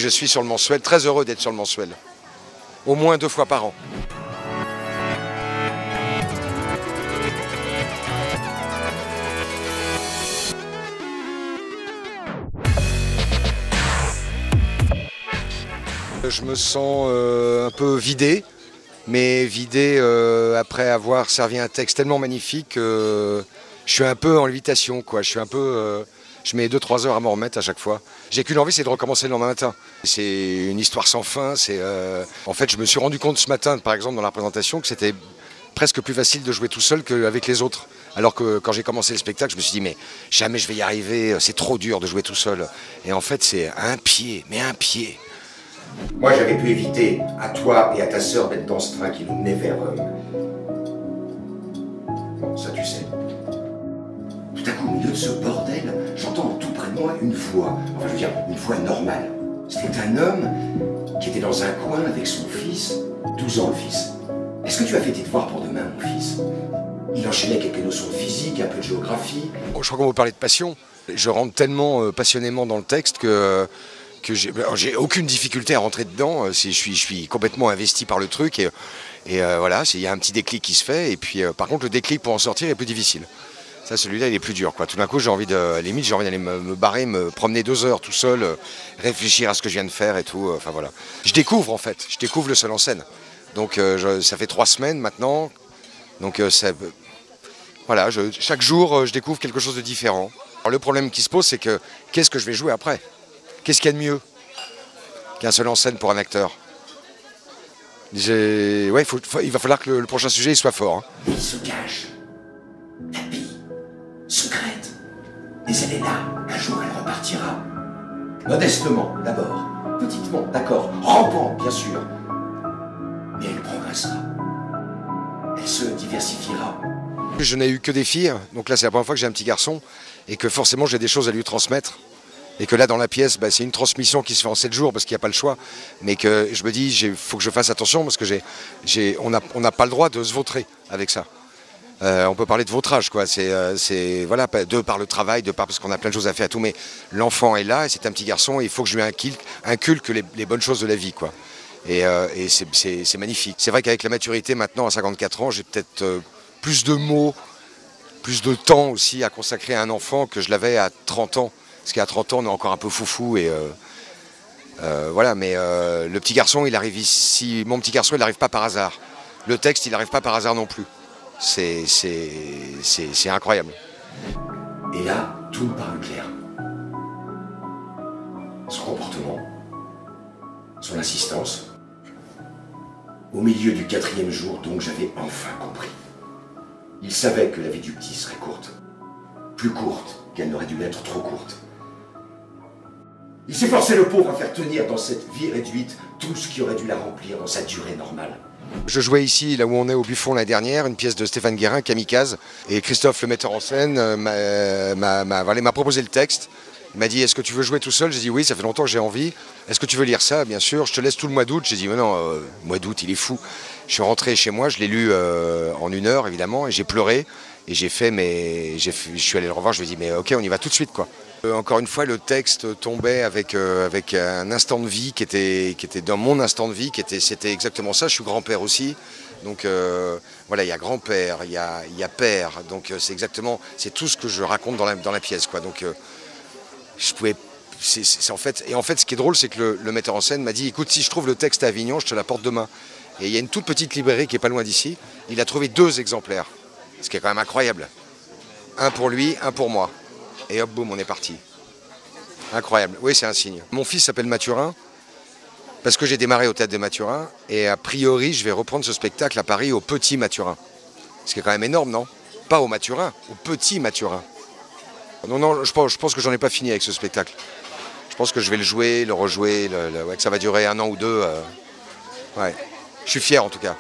Je suis sur le mensuel, très heureux d'être sur le mensuel. Au moins 2 fois par an. Je me sens un peu vidé, mais vidé après avoir servi un texte tellement magnifique que je suis un peu en lévitation, quoi. Je mets 2-3 heures à m'en remettre à chaque fois. J'ai qu'une envie, c'est de recommencer le lendemain matin. C'est une histoire sans fin. En fait, je me suis rendu compte ce matin, par exemple, dans la présentation, que c'était presque plus facile de jouer tout seul qu'avec les autres. Alors que quand j'ai commencé le spectacle, je me suis dit, mais jamais je vais y arriver, c'est trop dur de jouer tout seul. Et en fait, c'est un pied, mais un pied. Moi, j'avais pu éviter à toi et à ta sœur d'être dans ce train qui nous menait vers... Bon, ça tu sais. Tout à coup, au milieu de ce bordel, j'entends tout près de moi une voix. Enfin, je veux dire, une voix normale. C'était un homme qui était dans un coin avec son fils, 12 ans le fils. Est-ce que tu as fait tes devoirs pour demain, mon fils? Il enchaînait quelques notions de physique, un peu de géographie. Je crois qu'on va parler de passion. Je rentre tellement passionnément dans le texte que j'ai aucune difficulté à rentrer dedans. Je suis complètement investi par le truc et voilà, il y a un petit déclic qui se fait. Et puis, par contre, le déclic pour en sortir est plus difficile. Ça, celui-là, il est plus dur, quoi. Tout d'un coup, j'ai envie d'aller me barrer, me promener 2 heures tout seul, réfléchir à ce que je viens de faire et tout. Enfin voilà. Je découvre le seul en scène. Donc, ça fait 3 semaines maintenant. Donc, voilà, chaque jour, je découvre quelque chose de différent. Alors, le problème qui se pose, c'est que qu'est-ce que je vais jouer après? Qu'est-ce qu'il y a de mieux qu'un seul en scène pour un acteur? Ouais, il va falloir que le prochain sujet il soit fort. Hein. Il se cache. Tapis. Secrète. Mais elle est là. Un jour, elle repartira. Modestement, d'abord. Petitement, d'accord. Rampant, bien sûr. Mais elle progressera. Elle se diversifiera. Je n'ai eu que des filles, donc là c'est la première fois que j'ai un petit garçon, et que forcément j'ai des choses à lui transmettre. Et que là, dans la pièce, c'est une transmission qui se fait en 7 jours parce qu'il n'y a pas le choix. Mais que je me dis, il faut que je fasse attention parce que on n'a pas le droit de se vautrer avec ça. On peut parler de vautrage, quoi. Voilà, de par le travail, parce qu'on a plein de choses à faire, tout. Mais l'enfant est là et c'est un petit garçon et il faut que je lui inculque les bonnes choses de la vie, quoi. Et c'est magnifique. C'est vrai qu'avec la maturité, maintenant, à 54 ans, j'ai peut-être plus de mots, plus de temps aussi à consacrer à un enfant que je l'avais à 30 ans. Parce qu'à 30 ans, on est encore un peu foufou et voilà. Mais le petit garçon, il arrive ici. Mon petit garçon, il n'arrive pas par hasard. Le texte, il n'arrive pas par hasard non plus. C'est incroyable. Et là, tout me parle clair. Son comportement, son insistance. Au milieu du 4e jour, donc, j'avais enfin compris. Il savait que la vie du petit serait courte. Plus courte qu'elle n'aurait dû l'être, trop courte. Il s'est forcé le pauvre à faire tenir dans cette vie réduite tout ce qui aurait dû la remplir dans sa durée normale. Je jouais ici, là où on est au Buffon l'année dernière, une pièce de Stéphane Guérin, Kamikaze. Et Christophe, le metteur en scène, m'a proposé le texte. Il m'a dit, est-ce que tu veux jouer tout seul? J'ai dit oui, ça fait longtemps que j'ai envie. Est-ce que tu veux lire ça? Bien sûr, je te laisse tout le mois d'août. J'ai dit, mais non, mois d'août, il est fou. Je suis rentré chez moi, je l'ai lu en 1 heure, évidemment, et j'ai pleuré. Et je suis allé le revoir, je lui ai dit, mais ok, on y va tout de suite, quoi. Encore une fois, le texte tombait avec un instant de vie qui était dans mon instant de vie, c'était exactement ça. Je suis grand-père aussi, donc voilà, il y a grand-père, il y a père, donc c'est tout ce que je raconte dans la pièce, quoi. Donc je pouvais, en fait, ce qui est drôle, c'est que le metteur en scène m'a dit, écoute, si je trouve le texte à Avignon, je te l'apporte demain. Et il y a une toute petite librairie qui est pas loin d'ici. Il a trouvé 2 exemplaires, ce qui est quand même incroyable. Un pour lui, un pour moi. Et hop, boum, on est parti. Incroyable. Oui, c'est un signe. Mon fils s'appelle Mathurin, parce que j'ai démarré au Théâtre des Mathurins, et a priori, je vais reprendre ce spectacle à Paris au Petit Mathurin. Ce qui est quand même énorme, non? Pas au Mathurin, au Petit Mathurin. Non, je pense que j'en ai pas fini avec ce spectacle. Je pense que je vais le jouer, le rejouer, que ça va durer 1 an ou 2. Ouais. Je suis fier, en tout cas.